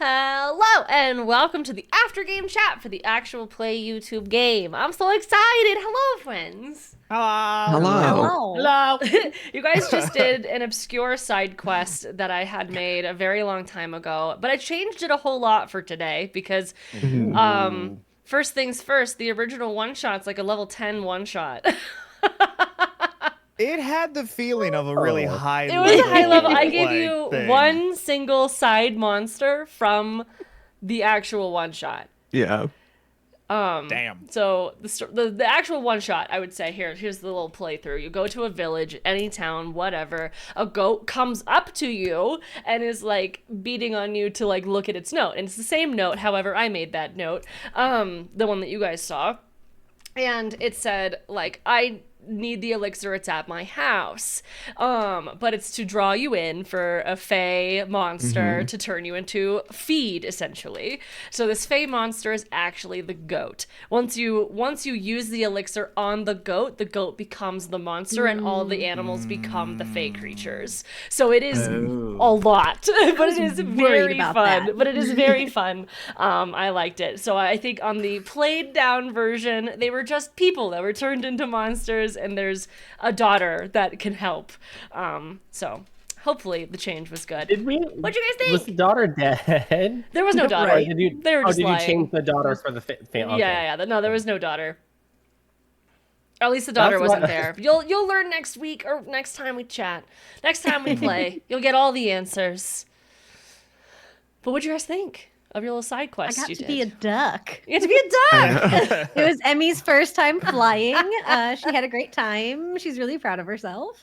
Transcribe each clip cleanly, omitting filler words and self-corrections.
Hello and welcome to the after game chat for the actual play YouTube game. I'm so excited. Hello, friends. Hello. You guys just did an obscure side quest that I had made a very long time ago, but I changed it a whole lot for today because first things first, the original one-shot's like a level 10 one-shot. It had the feeling of a really high It level. was a high level. I gave you thing. one single side monster from the actual one-shot. Yeah. Damn. So the actual one shot, I would say, here's the little playthrough. You go to a village, any town, whatever. A goat comes up to you and is like beating on you to like look at its note. And it's the same note, however, I made that note. The one that you guys saw. And it said, like, I need the elixir, it's at my house. But it's to draw you in for a fey monster to turn you into feed, essentially. So this fey monster is actually the goat. Once you use the elixir on the goat becomes the monster and all the animals become the fey creatures. So it is a lot, but it is very fun. But it is very fun. I liked it. So I think on the played down version, they were just people that were turned into monsters, and there's a daughter that can help. So hopefully the change was good. What'd you guys think? Was the daughter dead? There was no daughter. Right. They were just did you lying. change the daughter for the family? Yeah. No, there was no daughter. Or at least the daughter wasn't there. You'll learn next week or next time we chat. Next time we play, you'll get all the answers. But what'd you guys think of your little side quest I got you to did? be a duck. You got to be a duck! It was Emmy's first time flying. She had a great time. She's really proud of herself.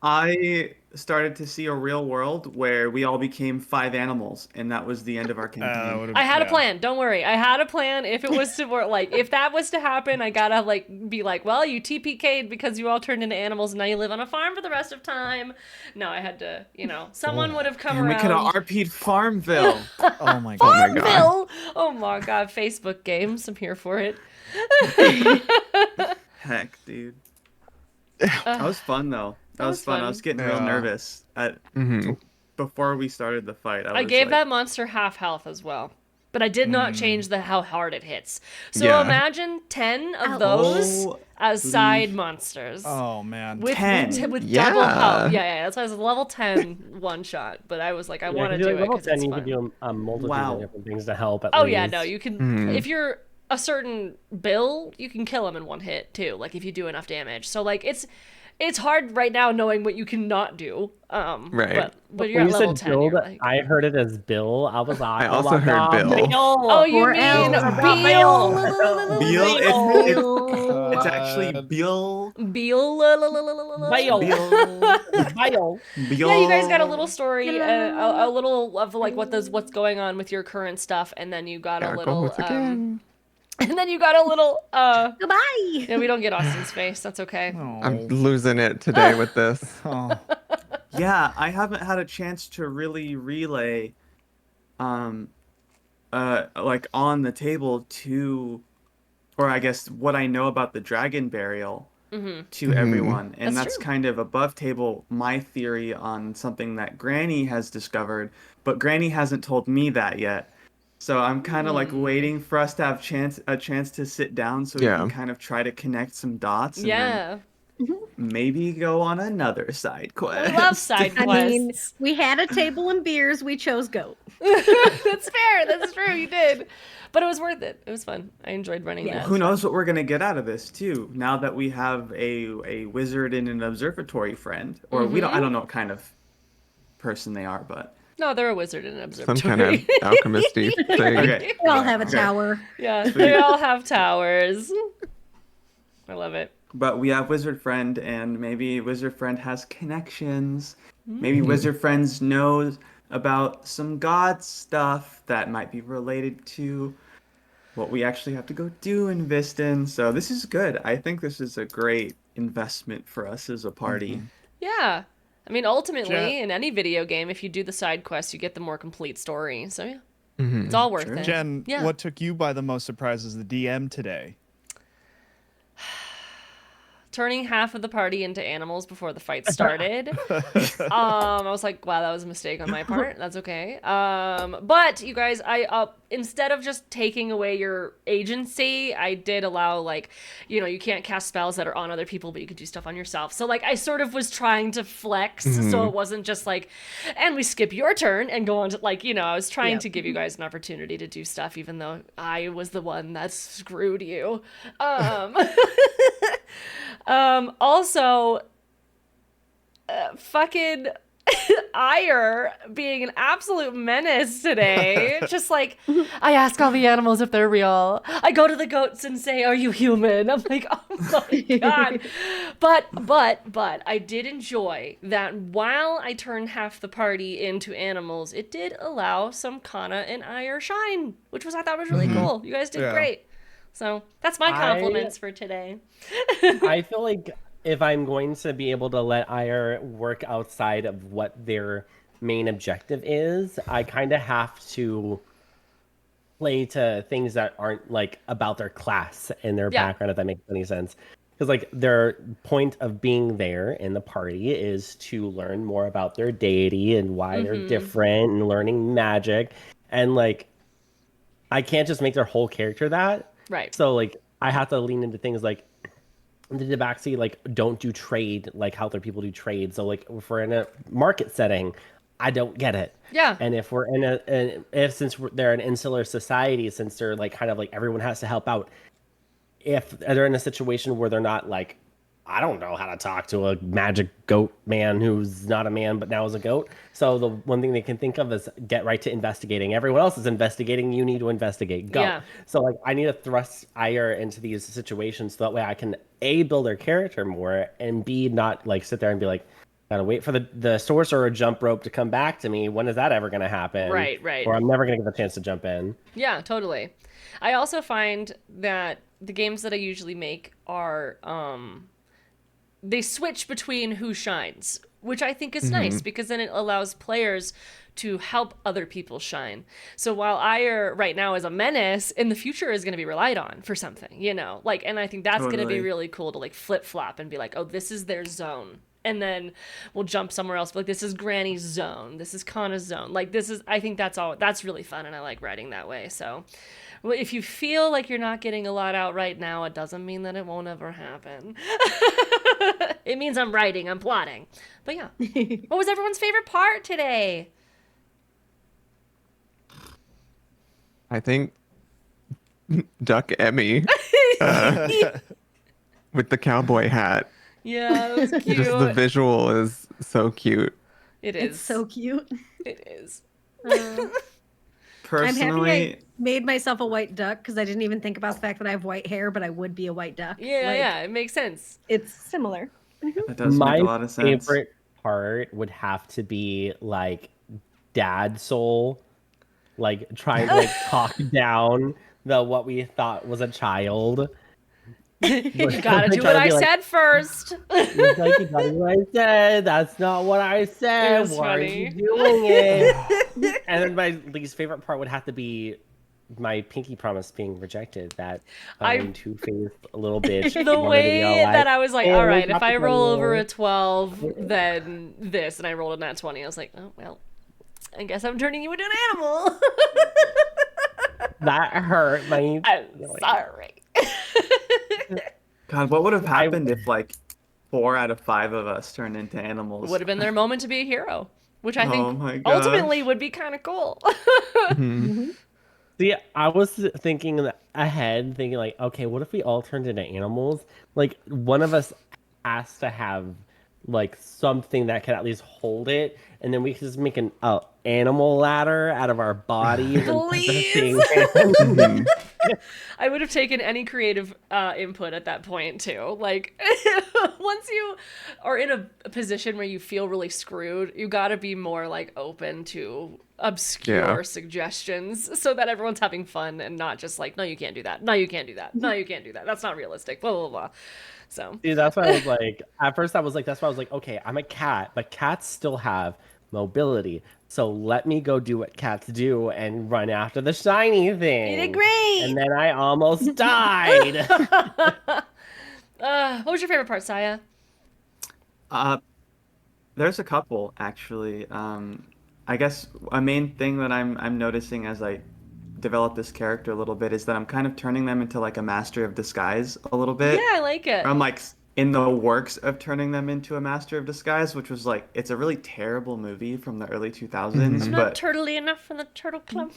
I started to see a real world where we all became 5 animals, and that was the end of our campaign. I had a plan. Don't worry. I had a plan. If it was to work, like, if that was to happen, I gotta, like, be like, well, you TPK'd because you all turned into animals, and now you live on a farm for the rest of time. No, I had to, someone would have come And around. we could have RP'd Farmville. Oh my god. Farmville! Oh my god, Facebook games. I'm here for it. Heck, dude. That was fun, though. That was fun. I was getting real nervous before we started the fight. I gave that monster half health as well. But I did not change how hard it hits. So imagine 10 of those as side monsters. Oh man. With 10. With double health. Yeah. That's why it was a level 10 one shot. But I was like, I want to do it because it's you fun. can do a multitude of different things to help at Oh least. yeah, no, you can. If you're a certain build, you can kill him in one hit too. Like if you do enough damage. So like it's hard right now knowing what you cannot do. Right. But you're When at you level said 10. build, You're like, I heard it as Bill. I was like, I also heard Bill. oh, you Or mean Bill. Bill, it's actually Bill. Beal. Bill. Yeah, you guys got a little story, a little of like what's going on with your current stuff, and then you got a little and then you got a little Goodbye. yeah, we don't get Austin's face. That's okay. I'm losing it today with this. Yeah, I haven't had a chance to really relay, like on the table or I guess what I know about the dragon burial to everyone. And that's true. kind of above table my theory on something that Granny has discovered, but Granny hasn't told me that yet. So I'm kind of like waiting for us to have a chance to sit down so we can kind of try to connect some dots. And then maybe go on another side quest. We love side quests. I mean, we had a table and beers. We chose goat. That's fair. That's true. You did. But it was worth it. It was fun. I enjoyed running that. Who knows what we're going to get out of this, too, now that we have a wizard and an observatory friend. Or I don't know what kind of person they are, but... No, they're a wizard and an observatory. Some kind of alchemisty thing. Okay. We all have a tower. Yeah, they all have towers. I love it. But we have Wizard Friend, and maybe Wizard Friend has connections. Maybe Wizard Friends knows about some god stuff that might be related to what we actually have to go do in Viston. So this is good. I think this is a great investment for us as a party. Yeah. I mean, ultimately, in any video game, if you do the side quests, you get the more complete story. So, yeah, it's all worth it. Jen, Yeah. what took you by the most surprise as the DM today? turning half of the party into animals before the fight started. I was like, wow, that was a mistake on my part. That's okay. But you guys, I instead of just taking away your agency, I did allow, like, you know, you can't cast spells that are on other people, but you could do stuff on yourself. So like I sort of was trying to flex, so it wasn't just like, and we skip your turn and go on to, like, you know, I was trying to give you guys an opportunity to do stuff, even though I was the one that screwed you. Also, fucking Oighear being an absolute menace today. Just like, I ask all the animals if they're real. I go to the goats and say, are you human? I'm like, oh my God. But I did enjoy that while I turned half the party into animals, it did allow some Kanna and Oighear shine, which I thought was really cool. You guys did great. So that's my compliments for today. I feel like if I'm going to be able to let Oighear work outside of what their main objective is, I kind of have to play to things that aren't like about their class and their background, if that makes any sense. Because like their point of being there in the party is to learn more about their deity and why they're different and learning magic. And like, I can't just make their whole character that. Right. So like, I have to lean into things like, the Tabaxi, like, don't do trade like how other people do trade. So like if we're in a market setting, I don't get it. Yeah. And if we're since they're an insular society, since they're like kind of like everyone has to help out, if they're in a situation where they're not like, I don't know how to talk to a magic goat man who's not a man but now is a goat. So the one thing they can think of is get right to investigating. Everyone else is investigating. You need to investigate. Go. Yeah. So like I need to thrust Oighear into these situations so that way I can A, build their character more, and B, not like sit there and be like, gotta wait for the sorcerer jump rope to come back to me. When is that ever going to happen? Right. Or I'm never going to get the chance to jump in. Yeah, totally. I also find that the games that I usually make are they switch between who shines, which I think is nice because then it allows players to help other people shine. So while Oighear right now is a menace, in the future is going to be relied on for something, you know, like, and I think that's going to be really cool to like flip flop and be like, oh, this is their zone. And then we'll jump somewhere else. Like, this is Granny's zone. This is Kanna's zone. Like, this is, I think that's really fun. And I like writing that way. So if you feel like you're not getting a lot out right now, it doesn't mean that it won't ever happen. It means I'm writing, I'm plotting. But yeah. What was everyone's favorite part today? I think Duck Emmy with the cowboy hat. Yeah, that was cute. Just the visual is so cute. It is. It's so cute. It is. Personally, I'm happy I made myself a white duck because I didn't even think about the fact that I have white hair, but I would be a white duck. Yeah, it makes sense. It's similar. that does make a lot of sense. My favorite part would have to be like Dad Soul, like trying to like talk down what we thought was a child. You gotta do what I said first. He's like, you gotta do what I said. That's not what I said. Why are you doing it? And then my least favorite part would have to be my pinky promise being rejected. That two-faced little bitch. The way that I was like, all right, if I roll over a 12, then this, and I rolled a nat 20. I was like, oh well, I guess I'm turning you into an animal. That hurt my. I'm sorry. God, what would have happened if like 4 out of 5 of us turned into animals? Would have been their moment to be a hero, which I think ultimately would be kind of cool. See, I was thinking ahead, thinking like, okay, what if we all turned into animals? Like, one of us has to have like something that can at least hold it, and then we can just make an animal ladder out of our bodies. Please. I would have taken any creative input at that point too. Like, once you are in a position where you feel really screwed, you got to be more like open to obscure suggestions so that everyone's having fun and not just like, no, you can't do that. No, you can't do that. No, you can't do that. That's not realistic. Blah, blah, blah. So see, that's why I was like, at first I was like, that's why I was like, okay, I'm a cat, but cats still have mobility. So let me go do what cats do and run after the shiny thing. You did great. And then I almost died. What was your favorite part, Saya? There's a couple actually. I guess a main thing that I'm noticing as I develop this character a little bit is that I'm kind of turning them into like a master of disguise a little Yeah, bit. I like it. I'm like in the works of turning them into a master of disguise, which was like it's a really terrible movie from the early 2000s, I'm not turtly enough for the turtle club.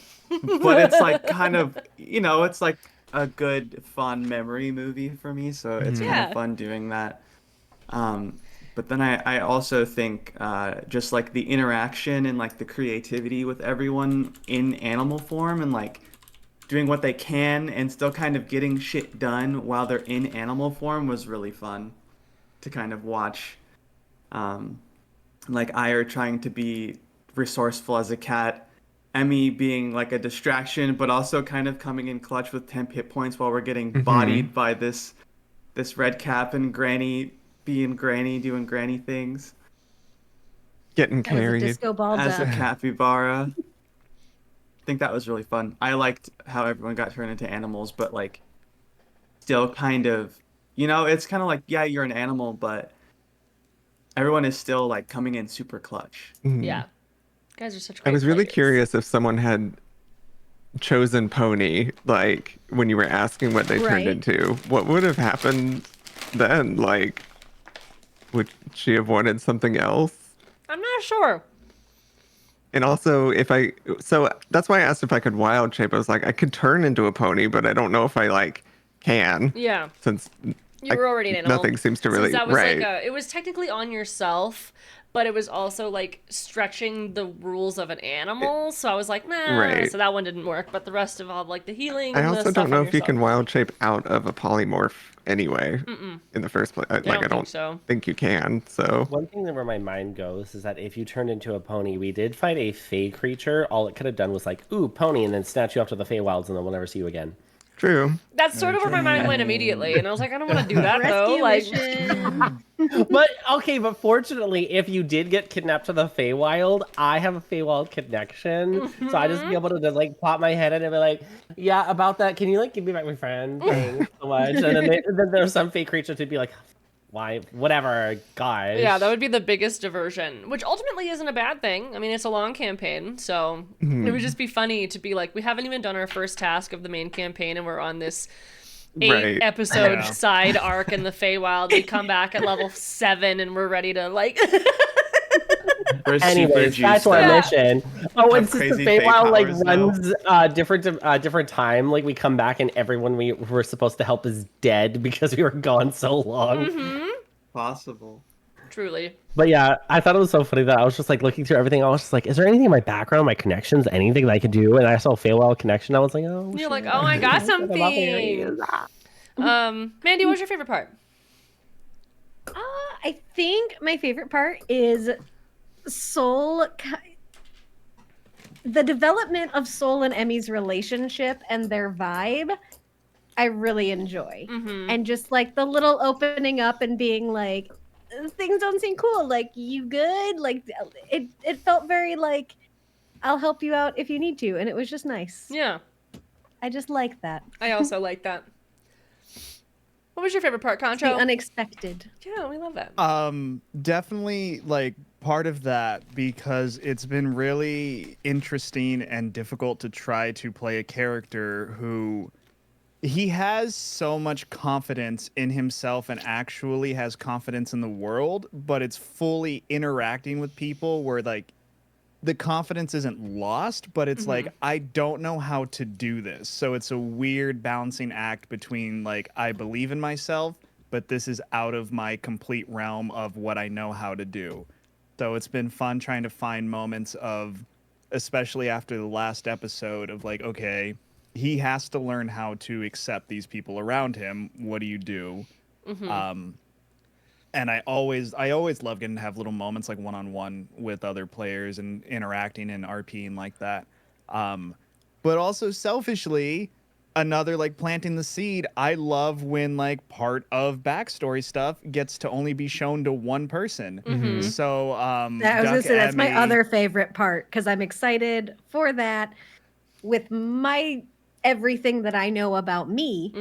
but it's like kind of, it's like a good fun memory movie for me, so it's kind Yeah. of fun doing that. Um, but then I also think just like the interaction and like the creativity with everyone in animal form and like doing what they can and still kind of getting shit done while they're in animal form was really fun to kind of watch. Um, like Ire trying to be resourceful as a cat, Emmy being like a distraction, but also kind of coming in clutch with 10 hit points while we're getting bodied by this red cap, and Granny being Granny doing Granny things Getting That was a carried. disco ball as a duck. capybara. I think that was really fun. I liked how everyone got turned into animals, but like still kind of, it's kind of like, yeah, you're an animal, but everyone is still like coming in super clutch. Yeah. Guys are such I great was really players. curious if someone had chosen pony, like when you were asking what they turned Right. into, what would have happened then? Like, would she have wanted something else? I'm not sure. And also, so that's why I asked if I could wild shape. I was like, I could turn into a pony, but I don't know if I like can. Yeah. Since You were already an animal. nothing seems to Since really that was right. it was technically on yourself, but it was also like stretching the rules of an animal. So I was like, nah. Right. So that one didn't work. But the rest of all like the healing. I And the also stuff don't know on if you yourself. can wild shape out of a polymorph anyway in the first place. Like, I don't so. think you can. So One thing that where my mind goes is that if you turned into a pony, we did fight a fey creature. All it could have done was like, ooh, pony, and then snatch you off to the Feywilds, and then we'll never see you again. true. That's sort of where my mind went immediately, and I was like, I don't want to do that though. Rescue Like, mission. But okay, but fortunately, if you did get kidnapped to the Feywild, I have a Feywild connection, so I just be able to just like pop my head in and be like, "Yeah, about that. Can you like give me back my friend? Thanks so much." And then there's some fake creature to be like, "Why? Whatever, guys." yeah, that would be the biggest diversion, which ultimately isn't a bad thing. I mean, it's a long campaign, so it would just be funny to be like, we haven't even done our first task of the main campaign, and we're on this 8-episode Yeah. side arc in the Feywild. We come back at level 7, and we're ready to like. We're super Anyways, that's juiced our up. mission. Oh, Have and since the crazy fey Feywild like powers now. runs different time, like we come back and everyone we were supposed to help is dead because we were gone so long. Possible. Truly. But yeah, I thought it was so funny that I was just like looking through everything. I was just like, is there anything in my background, my connections, anything that I could do? And I saw a Feywild connection. I was like, oh, You're like, shit. oh, I got I love something. Mandy, what's your favorite part? I think my favorite part is the development of Soul and Emmy's relationship and their vibe. I really enjoy, and just like the little opening up and being like, things don't seem cool. Like, you good? Like, it felt very like, I'll help you out if you need to, and it was just nice. Yeah, I just like that. I also like that. What was your favorite part, The Concho? unexpected. Yeah, we love that. Definitely like part of that, because it's been really interesting and difficult to try to play a character who he has so much confidence in himself and actually has confidence in the world, but it's fully interacting with people where like the confidence isn't lost, but it's like, I don't know how to do this. So it's a weird balancing act between like, I believe in myself, but this is out of my complete realm of what I know how to do. So it's been fun trying to find moments of, especially after the last episode, of like, okay, he has to learn how to accept these people around him. What do you do? And I always love getting to have little moments like one-on-one with other players and interacting and RPing like that. But also selfishly, another like planting the seed. I love when like part of backstory stuff gets to only be shown to one person. So I was gonna Duck say that's my Emmy- other favorite part, because I'm excited for that. With my everything that I know about me,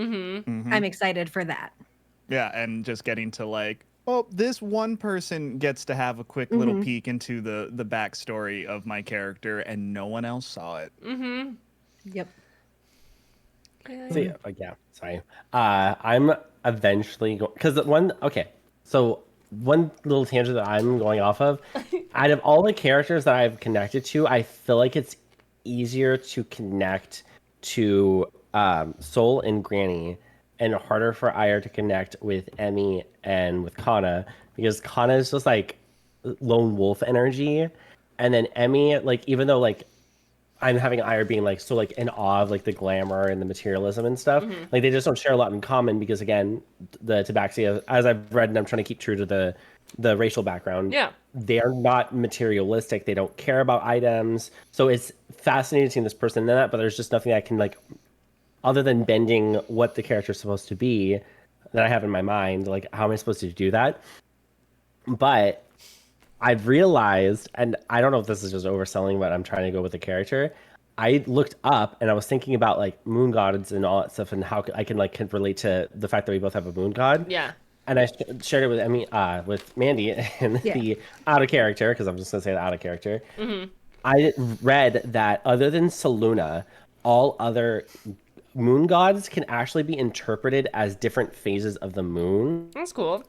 I'm excited for that. Yeah, and just getting to like, oh, this one person gets to have a quick little peek into the backstory of my character, and no one else saw it. Yep. So yeah, sorry. I'm eventually going because one little tangent that I'm going off of, out of all the characters that I've connected to, I feel like it's easier to connect to Soul and Granny, and harder for Ire to connect with Emmy and with Kanna, because Kanna is just like lone wolf energy, and then Emmy, like, even though like I'm having Ire being like so like in awe of like the glamour and the materialism and stuff. Like they just don't share a lot in common because again, the Tabaxi, as I've read, and I'm trying to keep true to the racial background. Yeah. They are not materialistic. They don't care about items. So it's fascinating seeing this person in that, but there's just nothing I can like, other than bending what the character's supposed to be, that I have in my mind. Like, how am I supposed to do that? But I've realized, and I don't know if this is just overselling, but I'm trying to go with the character. I looked up and I was thinking about like moon gods and all that stuff, and how I can like can relate to the fact that we both have a moon god. Yeah. And I shared it with Emmy, with Mandy, and Yeah. the out of character, because I'm just gonna say the out of character. I read that other than Saluna, all other moon gods can actually be interpreted as different phases of the moon. That's cool.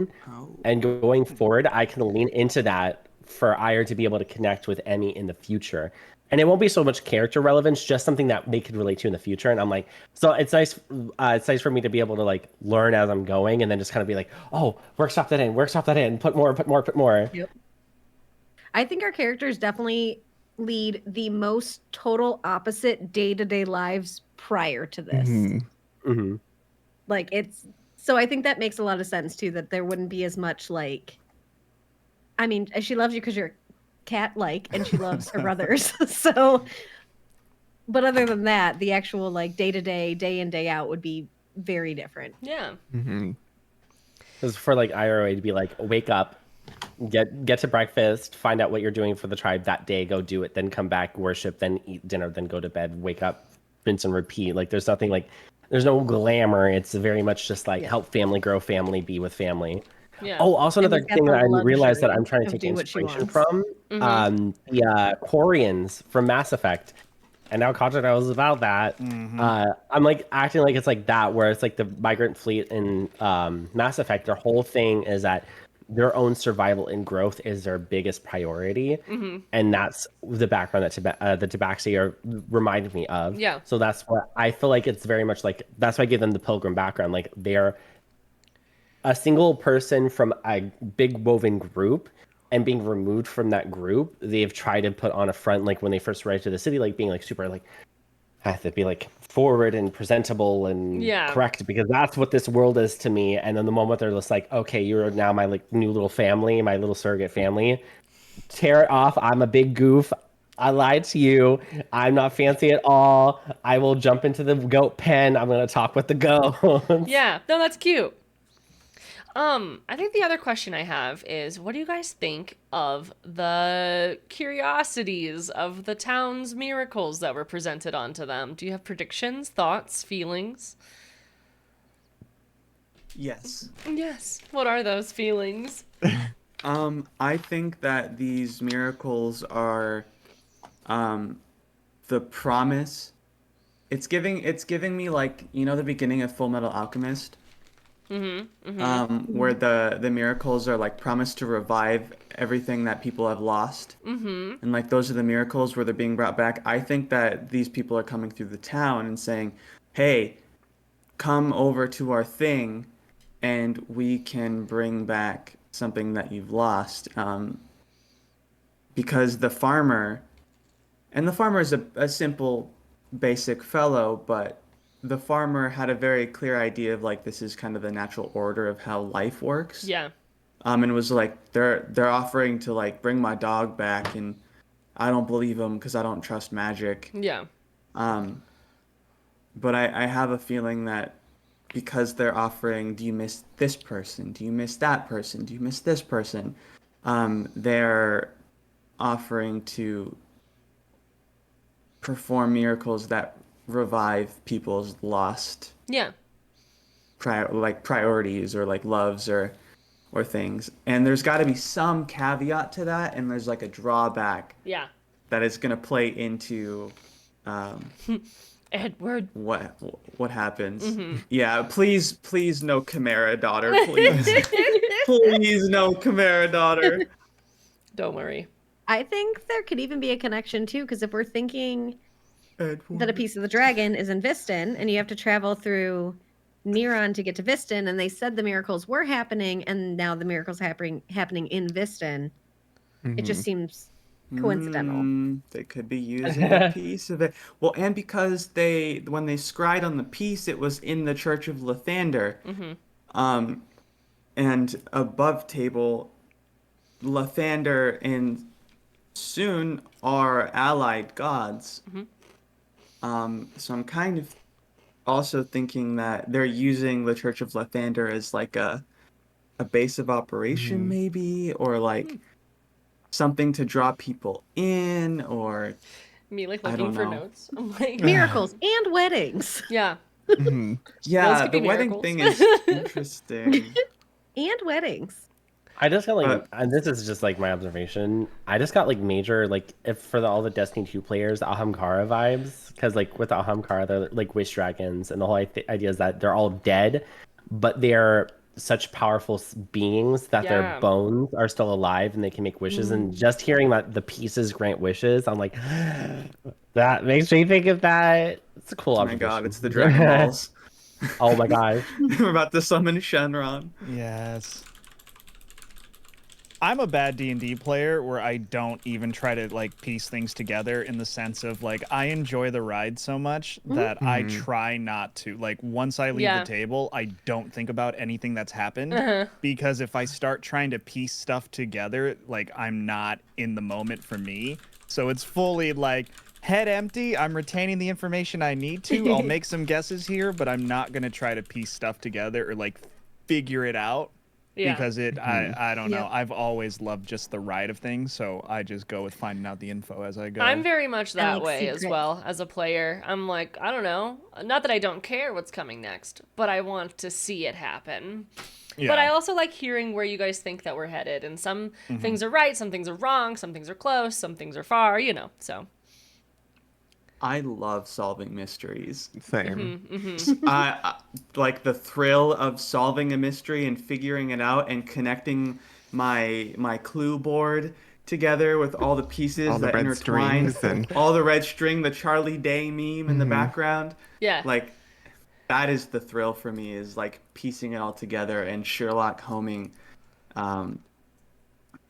And going forward, I can lean into that for Ire to be able to connect with Emmy in the future. And it won't be so much character relevance, just something that they could relate to in the future. And I'm like, so it's nice. It's nice for me to be able to like learn as I'm going, and then just kind of be like, oh, workshop that in, put more. Yep. I think our characters definitely lead the most total opposite day-to-day lives prior to this. Mm-hmm. Like it's so I think that makes a lot of sense too, that there wouldn't be as much like, I mean, she loves you because you're cat-like and she loves her brothers. So, but other than that, the actual like day-to-day, day in, day out would be very different. Yeah. Because for like IRA to be like, wake up, get to breakfast, find out what you're doing for the tribe that day, go do it, then come back, worship, then eat dinner, then go to bed, wake up, rinse and repeat. Like there's nothing like, there's no glamour. It's very much just like help family grow family, be with family. Yeah. Oh, also And another we've got thing the that I realized that luxury I'm trying to of take do what she inspiration wants. from, the Quarians from Mass Effect. And now Contra knows about that. I'm like acting like it's like that, where it's like the migrant fleet in Mass Effect. Their whole thing is that their own survival and growth is their biggest priority, and that's the background that the Tabaxi are reminded me of. Yeah. So that's what I feel like. It's very much like that's why I give them the Pilgrim background. Like they're a single person from a big woven group, and being removed from that group, they've tried to put on a front, like when they first arrived to the city, like being like super like have to be like forward and presentable and Yeah. correct, because that's what this world is to me. And then the moment they're just like, okay, you're now my like new little family, my little surrogate family, tear it off. I'm a big goof. I lied to you. I'm not fancy at all. I will jump into the goat pen. I'm gonna talk with the goats. Yeah. No, that's cute. I think the other question I have is, what do you guys think of the curiosities of the town's miracles that were presented onto them? Do you have predictions, thoughts, feelings? Yes. Yes. What are those feelings? I think that these miracles are the promise. It's giving me like, you know, the beginning of Full Metal Alchemist. Where the miracles are like promised to revive everything that people have lost. And like those are the miracles where they're being brought back. I think that these people are coming through the town and saying, hey, come over to our thing and we can bring back something that you've lost. Because the farmer is a simple, basic fellow, but the farmer had a very clear idea of like this is kind of the natural order of how life works. Yeah. And was like they're offering to like bring my dog back, and I don't believe them because I don't trust magic. Yeah. But I have a feeling that because they're offering, do you miss this person? Do you miss that person? Do you miss this person? They're offering to perform miracles that revive people's lost Yeah. priorities or like loves or things. And there's got to be some caveat to that, and there's like a drawback Yeah. that is going to play into Edward. what happens. Yeah, please no Chimera daughter, please. Please no Chimera daughter. Don't worry. I think there could even be a connection too, because if we're thinking Edward. that a piece of the dragon is in Viston, and you have to travel through Neron to get to Viston, and they said the miracles were happening, and now the miracles happening in Viston, it just seems coincidental. They could be using a piece of it. Well, and because when they scried on the piece, it was in the Church of Lathander. And above table, Lathander and Soon are allied gods. So I'm kind of also thinking that they're using the Church of Lathander as like a base of operation, maybe, or like something to draw people in, or Me like I looking don't for know. notes. I'm like, Miracles and weddings. yeah. yeah, could the be wedding miracles. thing is interesting. And weddings. I just got like, and this is just like my observation. I just got like major like if for all the Destiny 2 players, Ahamkara vibes, because like with Ahamkara, they're like wish dragons, and the whole idea is that they're all dead, but they're such powerful beings that their bones are still alive and they can make wishes. And just hearing that the pieces grant wishes, I'm like, that makes me think of that. It's a cool Oh my observation. god, it's the Dragon Balls. Oh my gosh. We're about to summon Shenron. Yes. I'm a bad D&D player where I don't even try to like piece things together, in the sense of like I enjoy the ride so much that I try not to. Like once I leave the table, I don't think about anything that's happened, because if I start trying to piece stuff together, like I'm not in the moment for me. So it's fully like head empty. I'm retaining the information I need to. I'll make some guesses here, but I'm not going to try to piece stuff together or like figure it out. Yeah. Because I don't know. I've always loved just the ride of things, so I just go with finding out the info as I go. I'm very much that like way as secret. well as a player. I'm like, I don't know. Not that I don't care what's coming next, but I want to see it happen. Yeah. But I also like hearing where you guys think that we're headed. And some things are right, some things are wrong, some things are close, some things are far, you know, so. I love solving mysteries. Same. I like the thrill of solving a mystery and figuring it out and connecting my clue board together with all the pieces All the that red intertwine. strings and- all the red string, the Charlie Day meme in the background. Yeah. Like that is the thrill for me, is like piecing it all together and Sherlock Holming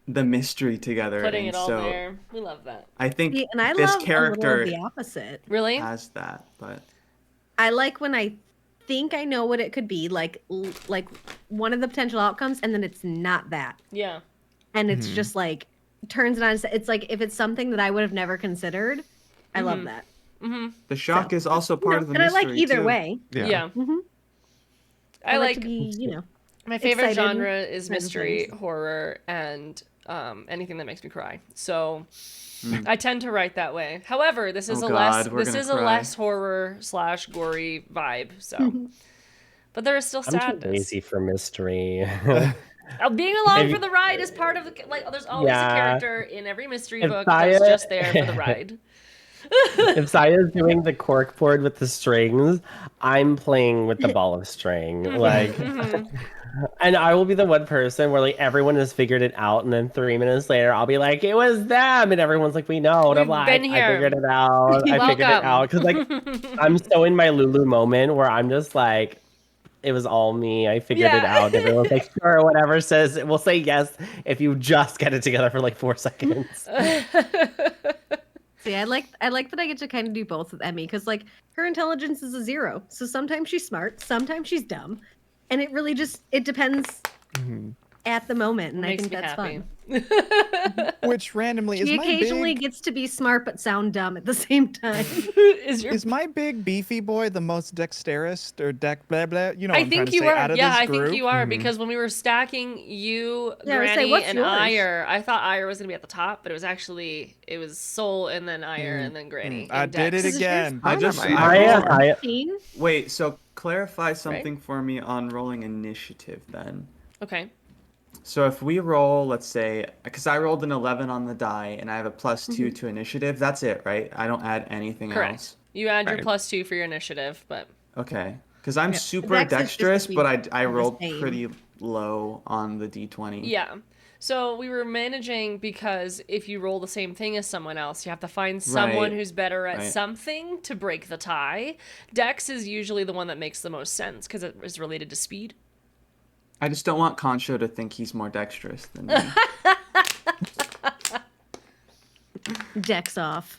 the mystery together. Putting and it all so there. We love that. I think See, and I this love a character little of the opposite. Really? has that, but I like when I think I know what it could be, like one of the potential outcomes, and then it's not that, Yeah. and it's just like turns it on. It's like if it's something that I would have never considered, I love that. the shock is also part of the and I mystery like either too. way. Yeah. I I like like to be, you know, my favorite excited genre is kind of mystery, things. horror, and anything that makes me cry. So I tend to write that way. However, this is Oh a God, we're gonna cry. less horror / gory vibe. So, but there is still I'm too sadness. lazy for mystery. Being along If- for the ride is part of the like. There's always a Yeah. character in every mystery If book Saya- that's just there for the ride. If Saya's doing the cork board with the strings, I'm playing with the ball of string. Like, and I will be the one person where like everyone has figured it out, and then 3 minutes later, I'll be like, "It was them," and everyone's like, "We know." And I'm We've like, been "I here. figured it out. I figured it Welcome. out." Because like, I'm so in my Lulu moment where I'm just like, it was all me. I figured it Yeah. out. Everyone's like, "Sure, whatever." Says we'll say yes if you just get it together for like 4 seconds. See, I like that I get to kind of do both with Emmy, because like her intelligence is a 0, so sometimes she's smart, sometimes she's dumb, and it really just it depends at the moment, and I Makes think me that's happy. fun. Which randomly is He my occasionally big gets to be smart but sound dumb at the same time. is my big beefy boy the most dexterous or blah blah? You know what I I'm trying think to you say are. out of Yeah, this I group. think you are because when we were stacking you, Yeah, I would say, Granny, what's and yours? Ire, I thought Ire was gonna be at the top, but it was Soul and then Ire and then Granny. I and did it Dex. Is yours again. I just Dynamite. I I, rolled- I, 15? Wait, so clarify something for me on rolling initiative then. Okay. So if we roll, let's say, because I rolled an 11 on the die and I have a +2 to initiative, that's it, right? I don't add anything Correct. else. You add your Right. +2 for your initiative, but Okay. Because I'm super Dex is just dexterous, between but I the rolled same. pretty low on the d20. yeah. So we were managing because if you roll the same thing as someone else, you have to find someone Right. who's better at Right. something to break the tie. Dex is usually the one that makes the most sense because it is related to speed. I just don't want Concho to think he's more dexterous than me. Dex off.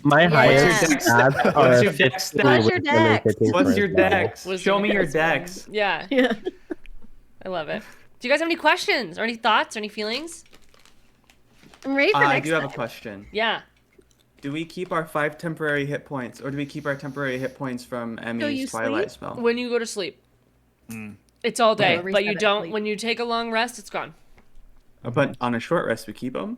my Yes. highest stats are What's your dex 15 stat? What's your with only dex? 15 What's your charisma. dex? Wisdom Show me your charisma. dex. Yeah, Yeah. I love it. Do you guys have any questions or any thoughts or any feelings? I'm ready for I next do have a time. question. Yeah. Do we keep our 5 temporary hit points, or do we keep our temporary hit points from you Emmy's Twilight sleep? spell? When you go to sleep. It's all day, Okay. but you Reset at don't. sleep. When you take a long rest, it's gone. But on a short rest, we keep them?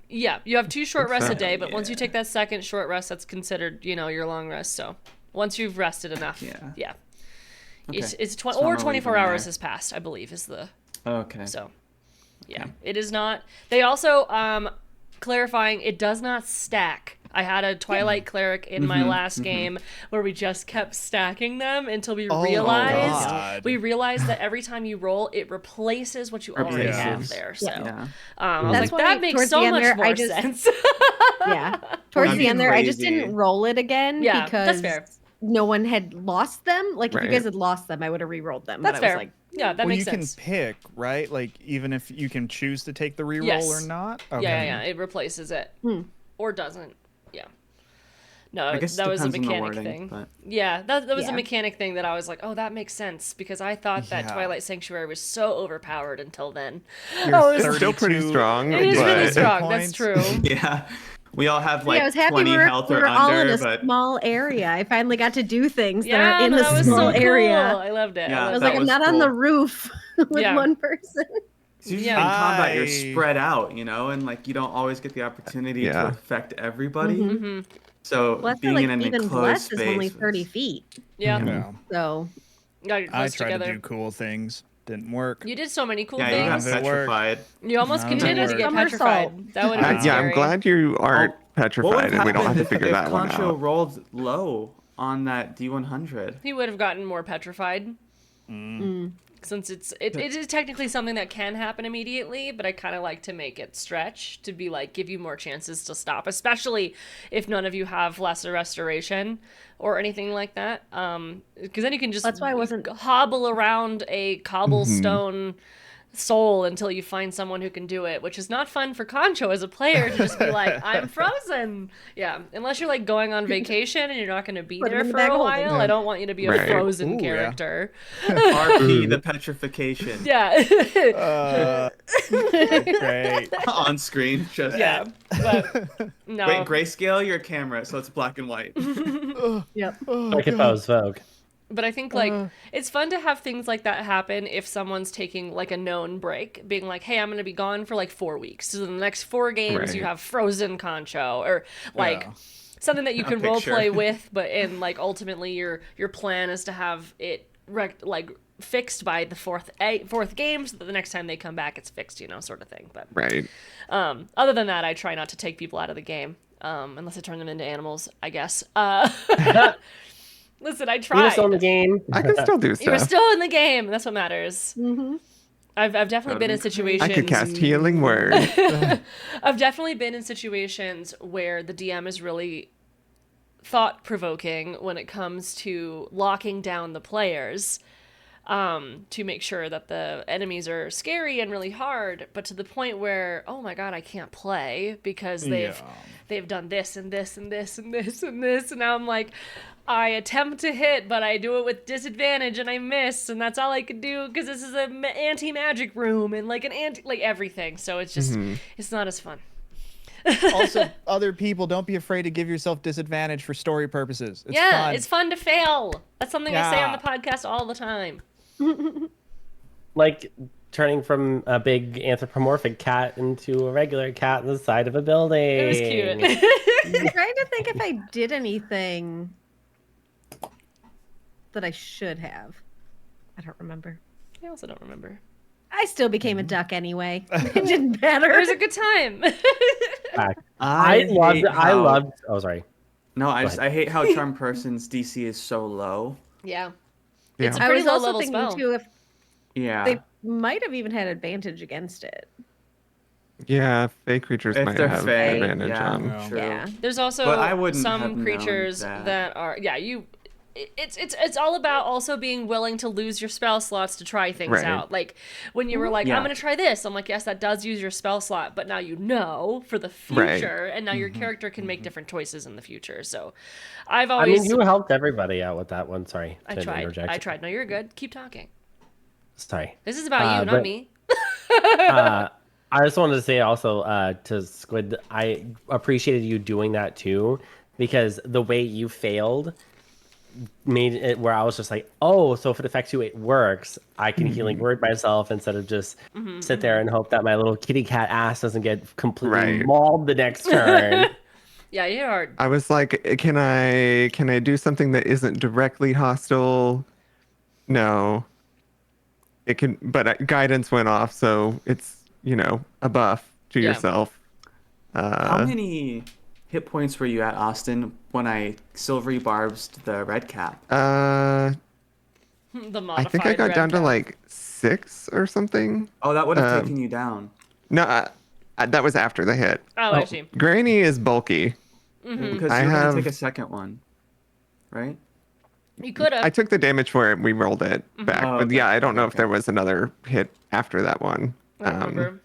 Yeah, you have 2 short rests a Okay. day, but once you Yeah. take that second short rest, that's considered, your long rest. So once you've rested enough, Yeah. it's Okay. 20 So I'm or gonna 24 leave them hours there. has passed, I believe, is the Okay. so. Yeah, Okay. it is not. They also clarifying it does not stack. I had a Twilight cleric in my last game where we just kept stacking them until we Oh, realized God. that every time you roll, it replaces what you already have Replaces. there. So Yeah. I was That's like, why that makes towards so the end much there, more I just- sense. Yeah. Towards That'd the be end there, I just crazy. didn't roll it again Yeah, because that's fair. no one had lost them. Like, if you Right. guys had lost them, I would have re-rolled them. That's but I was fair. like, Yeah, that Well, makes you sense. can pick, right? Like even if you can choose to take the reroll Yes. or not. Yeah, it replaces it or doesn't. Yeah. No, I guess it that was a depends on the mechanic wording, thing. but- Yeah, that was a Yeah. mechanic thing that I was like, oh, that makes sense because I thought that Yeah. Twilight Sanctuary was so overpowered until then. You're I was- It's still pretty 32 strong. It is really but- strong. That's points. true. Yeah. We all have like yeah, I was happy 20 we were, health we or were all in under, a but small area. I finally got to do things that Yeah, are in no, a that was small so area. cool. I loved it. Yeah, I was that like, I'm was not on the cool. roof with Yeah. one person. it's usually Yeah. in combat you're I- spread out, and like you don't always get the opportunity to Yeah. affect everybody. Mm-hmm. So Well, I feel being like in an even enclosed Bless space is only was- 30 feet. Yeah. Yeah. So, Got it I close tried together. to do cool things. Didn't work. You did so many cool Yeah, you got things. None of it worked. petrified. You almost None of it continued to get worked. petrified. That would have been Yeah, scary. I'm glad you aren't What would petrified and we don't have to happened figure if that one Concho out. rolled low on that D100? He would have gotten more petrified. Since it is technically something that can happen immediately, but I kind of like to make it stretch to be like give you more chances to stop, especially if none of you have lesser restoration or anything like that. Because then you can just That's why I wasn't- hobble around a cobblestone soul until you find someone who can do it, which is not fun for Concho as a player to just be like, I'm frozen. Yeah, unless you're like going on vacation and you're not going to be Put him there in the for bag a of holding. while. I don't want you to be a Right. frozen Ooh, yeah. character. RP the petrification Yeah. Great. on screen. Just Yeah, but no. Wait, grayscale your camera so it's black and white. yep. Like if I was Vogue. But I think like it's fun to have things like that happen if someone's taking like a known break, being like, "Hey, I'm going to be gone for like 4 weeks. So the next 4 games you Right. have frozen Concho or like Yeah. something that you can role picture. play with, but and like ultimately your plan is to have it fixed by the fourth game so that the next time they come back it's fixed, sort of thing. But Right. other than that, I try not to take people out of the game, unless I turn them into animals, I guess. Listen, I You were tried. still in the game. I can still do You're stuff. still in the game. That's what matters. Mm-hmm. I've definitely been in situations. I could cast healing word. I've definitely been in situations where the DM is really thought-provoking when it comes to locking down the players. to make sure that the enemies are scary and really hard, but to the point where, oh my god, I can't play because they've done this and this and this and this and this, and now I'm like, I attempt to hit, but I do it with disadvantage and I miss, and that's all I could do because this is an anti-magic room and like everything. So it's just it's not as fun. Also, other people, don't be afraid to give yourself disadvantage for story purposes. It's fun. It's fun to fail. That's something I say on the podcast all the time. Like turning from a big anthropomorphic cat into a regular cat on the side of a building. It was cute. I'm trying to think if I did anything that I should have. I don't remember. I also don't remember. I still became a duck anyway. It didn't matter. It was a good time. I loved. Oh, sorry. No, I hate how Charm Person's DC is so low. Yeah. Yeah. It's a I pretty was low also level thinking spell. too if Yeah. they might have even had advantage against it. Yeah, fake creatures If might they're have fey, advantage yeah. on. True. Yeah. There's also But I wouldn't have some known creatures that are it's all about also being willing to lose your spell slots to try things Right. out. Like when you were like, Yeah. I'm gonna try this, I'm like, yes, that does use your spell slot, but now you know for the future, and now your character can make different choices in the future. So I've I always mean, you helped everybody out with that one. Sorry. I to tried. interject. I tried. No, you're good. Keep talking. Sorry. This is about you, not but- me. I just wanted to say also to Squid, I appreciated you doing that too, because the way you failed made it where I was just like, oh, so if it affects you, it works. I can healing word myself instead of just sit there and hope that my little kitty cat ass doesn't get completely Right. mauled the next turn. Yeah, you're hard. I was like, can I do something that isn't directly hostile? No. It can, but guidance went off, so it's, a buff to Yeah. yourself. How many hit points were you at, Austin, when I silvery barbs the red cap? The I modified think I got red down to cap. like 6 or something. Oh, that would have taken you down. No, that was after the hit. Oh, I see. Granny is bulky. Because I you're have- going to take a second one, right? You could have. I took the damage for it. We rolled it back. Oh, But okay. yeah, I don't know if there was another hit after that one. I remember.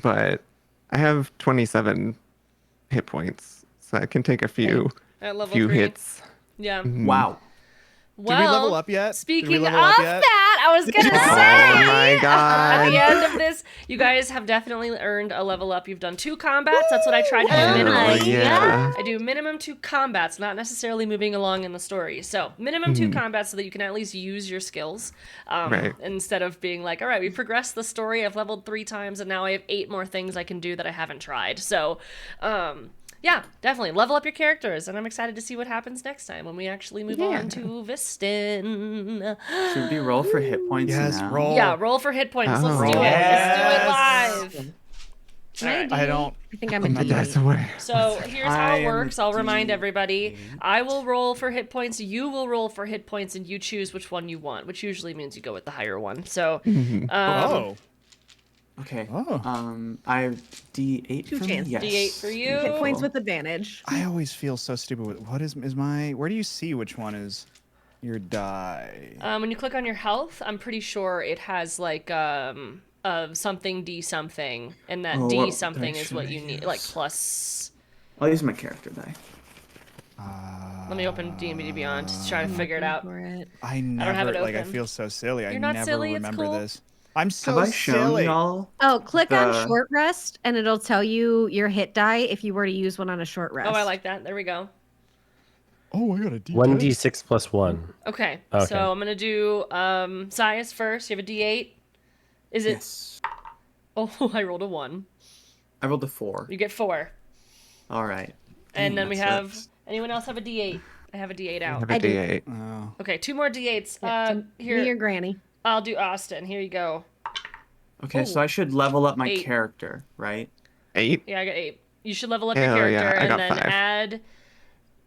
But I have 27 hit points, so I can take a few At level 3. hits. Yeah. Wow. Well, Did we level up yet? Did we Speaking of level up yet? that, I was gonna Oh say my at the god! end of this, you guys have definitely earned a level up. You've done 2 combats. That's what I tried to do Oh, minimum. yeah. I do minimum 2 combats, not necessarily moving along in the story. So minimum 2 combats so that you can at least use your skills. Right. Instead of being like, all right, we progressed the story. I've leveled 3 times and now I have 8 more things I can do that I haven't tried. So, yeah, definitely level up your characters, and I'm excited to see what happens next time when we actually move on to Viston. Should we roll for hit points Yes, now? roll. Yeah, roll for hit points. Let's Oh. do it. Yes. Let's do it live. I don't. I think I'm a My D8. dice away. So here's how I it am works. a I'll remind D8. everybody. I will roll for hit points. You will roll for hit points, and you choose which one you want, which usually means you go with the higher one. So, Oh. Okay. Oh. I have D8 Two for me? chances. Yes. D8 for you. Hit points with advantage. I always feel so stupid with what is my. Where do you see which one is your die? When you click on your health, I'm pretty sure it has like something D something, and that Oh, D what something die is should what I you need, use? like plus. I'll use my character die. Let me open D&D Beyond to try to figure it out. For it. I never have it I open. feel so silly. I You're not never silly, it's remember cool. this. I'm so Have I shown silly. y'all? Oh, click on The- short rest, and it'll tell you your hit die if you were to use one on a short rest. Oh, I like that. There we go. Oh, I got a D. 1d6 plus 1. Okay, Okay. so I'm gonna do Sias first. You have a D8. Is it? Yes. Oh, I rolled a 1. I rolled a 4. You get 4. All right. And Dang, then we that have. sucks. Anyone else have a D8? I have a D8 I out. have a I do. D8. Oh. Okay, 2 more D8s. Me Here, or Granny. I'll do Austin. Here you go. Okay, Oh. so I should level up my 8. character, right? 8? Yeah, I got 8. You should level up Hell your yeah, character I and got then 5.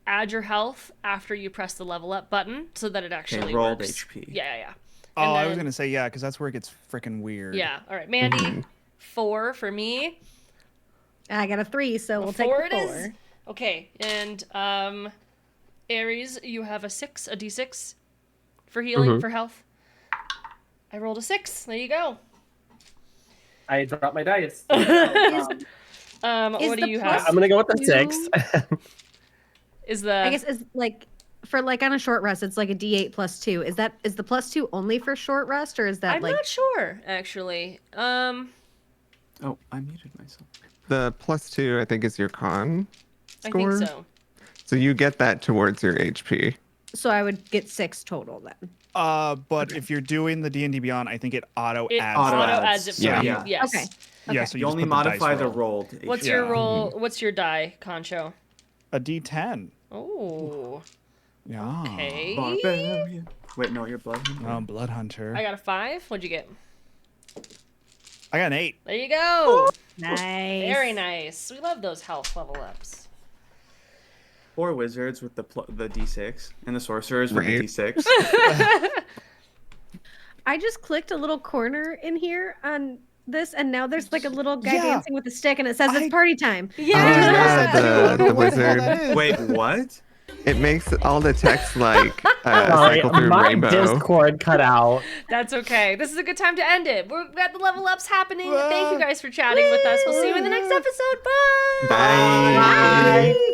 add your health after you press the level up button so that it actually rolled works. HP. Yeah. Oh, And I was then- gonna say yeah, because that's where it gets freaking weird. Yeah. All right, Mandy. 4 for me. I got a 3, so we'll take 4 the it 4. is. Okay, and Aries, you have a 6, a D6 for healing for health. I rolled a 6. There you go. I dropped my dice. What Is do the you plus- have? I'm gonna go with the Two. 6. Is the I guess is like for like on a short rest, it's like a D8 plus 2. Is the plus 2 only for short rest, or is that I'm like not sure actually. Oh, I muted myself. The +2, I think, is your con I score. think so. So you get that towards your HP. so I would get 6 total then? But if you're doing the D&D Beyond, I think it auto It adds. auto that. adds it for Yeah. you. Yeah. Yes. Okay. Yeah, so You just only put the dice modify the roll. rolled. What's HP. your Yeah. roll? What's your die, Concho? A D10. Oh. Yeah. Okay. Barbarian. Wait, no, you're blood. Oh, Blood Hunter. I got a 5. What'd you get? I got an 8. There you go. Nice. Very nice. We love those health level ups. 4 wizards with the D6, and the sorcerers with Right. the D6. I just clicked a little corner in here on this, and now there's like a little guy Yeah. dancing with a stick, and it says it's I- party time. Yeah, the wizard. Wait, what? It makes all the text like Sorry, cycle through my rainbow. Discord cut out. That's okay. This is a good time to end it. We've got the level ups happening. Thank you guys for chatting with us. We'll see you in the next episode. Bye. Bye. Bye.